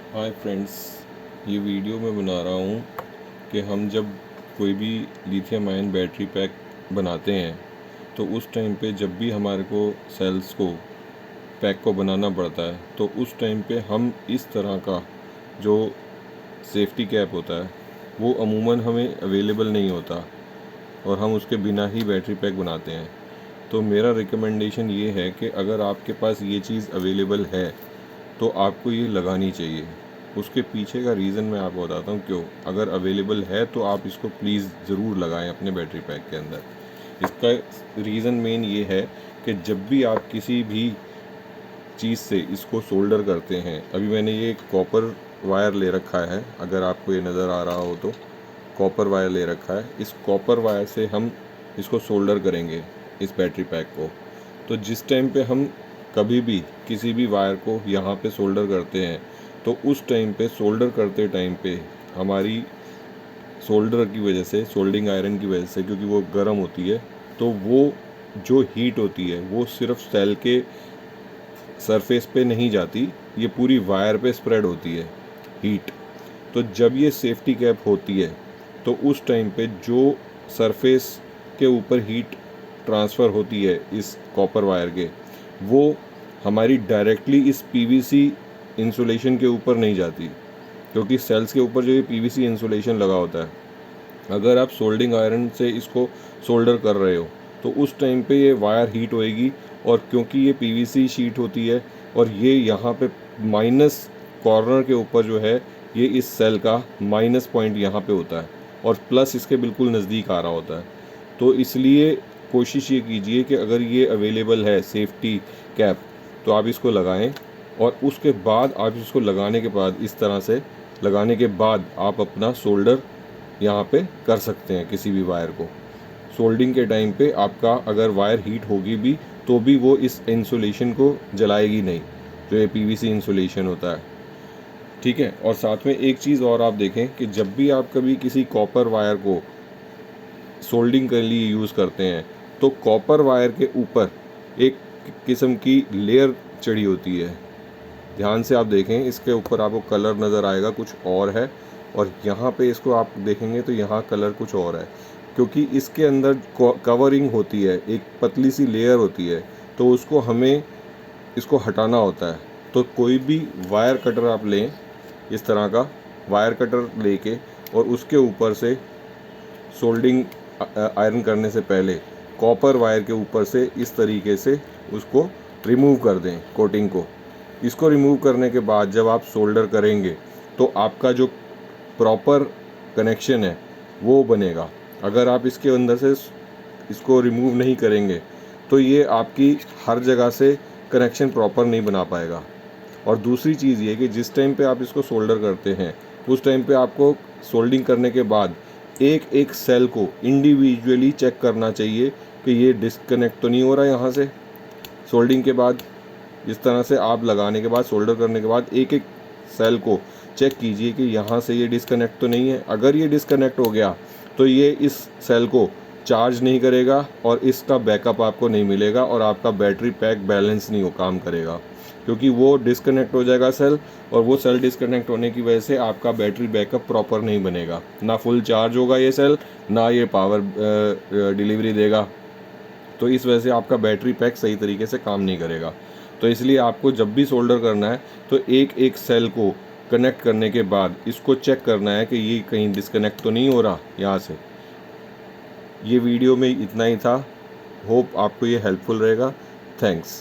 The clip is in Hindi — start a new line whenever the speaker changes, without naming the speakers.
हाय फ्रेंड्स, ये वीडियो मैं बना रहा हूँ कि हम जब कोई भी लिथियम आयन बैटरी पैक बनाते हैं तो उस टाइम पे जब भी हमारे को सेल्स को पैक को बनाना पड़ता है तो उस टाइम पे हम इस तरह का जो सेफ्टी कैप होता है वो अमूमन हमें अवेलेबल नहीं होता और हम उसके बिना ही बैटरी पैक बनाते हैं। तो मेरा रिकमेंडेशन ये है कि अगर आपके पास ये चीज़ अवेलेबल है तो आपको ये लगानी चाहिए। उसके पीछे का रीज़न मैं आपको बताता हूँ क्यों। अगर अवेलेबल है तो आप इसको प्लीज़ ज़रूर लगाएं अपने बैटरी पैक के अंदर। इसका रीज़न मेन ये है कि जब भी आप किसी भी चीज़ से इसको सोल्डर करते हैं, अभी मैंने ये कॉपर वायर ले रखा है, अगर आपको ये नज़र आ रहा हो तो कॉपर वायर ले रखा है। इस कॉपर वायर से हम इसको सोल्डर करेंगे इस बैटरी पैक को। तो जिस टाइम पे हम कभी भी किसी भी वायर को यहाँ पे सोल्डर करते हैं तो उस टाइम पे सोल्डर करते टाइम पे हमारी सोल्डर की वजह से, सोल्डिंग आयरन की वजह से, क्योंकि वो गर्म होती है, तो वो जो हीट होती है वो सिर्फ सेल के सरफेस पे नहीं जाती, ये पूरी वायर पे स्प्रेड होती है हीट। तो जब ये सेफ्टी कैप होती है तो उस टाइम पे जो सरफेस के ऊपर हीट ट्रांसफ़र होती है इस कॉपर वायर के, वो हमारी डायरेक्टली इस पीवीसी इंसुलेशन के ऊपर नहीं जाती, क्योंकि सेल्स के ऊपर जो ये पीवीसी इंसुलेशन लगा होता है, अगर आप सोल्डिंग आयरन से इसको सोल्डर कर रहे हो तो उस टाइम पे ये वायर हीट होएगी। और क्योंकि ये पीवीसी शीट होती है और ये यहाँ पे माइनस कॉर्नर के ऊपर जो है, ये इस सेल का माइनस पॉइंट यहाँ पे होता है और प्लस इसके बिल्कुल नज़दीक आ रहा होता है। तो इसलिए कोशिश ये कीजिए कि अगर ये अवेलेबल है सेफ्टी कैप तो आप इसको लगाएं। और उसके बाद आप इसको लगाने के बाद, इस तरह से लगाने के बाद, आप अपना सोल्डर यहाँ पे कर सकते हैं किसी भी वायर को। सोल्डिंग के टाइम पे आपका अगर वायर हीट होगी भी तो भी वो इस इंसुलेशन को जलाएगी नहीं, जो ये पीवीसी इंसुलेशन होता है, ठीक है। और साथ में एक चीज़ और आप देखें कि जब भी आप कभी किसी कॉपर वायर को सोल्डिंग के लिए यूज़ करते हैं तो कॉपर वायर के ऊपर एक किस्म की लेयर चढ़ी होती है। ध्यान से आप देखें, इसके ऊपर आपको कलर नज़र आएगा कुछ और है, और यहाँ पे इसको आप देखेंगे तो यहाँ कलर कुछ और है, क्योंकि इसके अंदर कवरिंग होती है, एक पतली सी लेयर होती है, तो उसको हमें इसको हटाना होता है। तो कोई भी वायर कटर आप लें, इस तरह का वायर कटर लेके, और उसके ऊपर से सोल्डिंग आयरन करने से पहले कॉपर वायर के ऊपर से इस तरीके से उसको रिमूव कर दें, कोटिंग को। इसको रिमूव करने के बाद जब आप सोल्डर करेंगे तो आपका जो प्रॉपर कनेक्शन है वो बनेगा। अगर आप इसके अंदर से इसको रिमूव नहीं करेंगे तो ये आपकी हर जगह से कनेक्शन प्रॉपर नहीं बना पाएगा। और दूसरी चीज़ ये कि जिस टाइम पे आप इसको सोल्डर करते हैं उस टाइम पे आपको सोल्डिंग करने के बाद एक एक सेल को इंडिविजुअली चेक करना चाहिए कि ये डिस्कनेक्ट तो नहीं हो रहा है यहाँ से। सोल्डिंग के बाद इस तरह से आप लगाने के बाद, सोल्डर करने के बाद, एक एक सेल को चेक कीजिए कि यहाँ से ये डिस्कनेक्ट तो नहीं है। अगर ये डिस्कनेक्ट हो गया तो ये इस सेल को चार्ज नहीं करेगा और इसका बैकअप आपको नहीं मिलेगा और आपका बैटरी पैक बैलेंस नहीं हो काम करेगा, क्योंकि वो डिस्कनेक्ट हो जाएगा सेल, और वो सेल डिस्कनेक्ट होने की वजह से आपका बैटरी बैकअप प्रॉपर नहीं बनेगा, ना फुल चार्ज होगा ये सेल, ना ये पावर डिलीवरी देगा। तो इस वजह से आपका बैटरी पैक सही तरीके से काम नहीं करेगा। तो इसलिए आपको जब भी सोल्डर करना है तो एक एक सेल को कनेक्ट करने के बाद इसको चेक करना है कि ये कहीं डिस्कनेक्ट तो नहीं हो रहा यहाँ से। ये वीडियो में इतना ही था। होप आपको ये हेल्पफुल रहेगा। थैंक्स।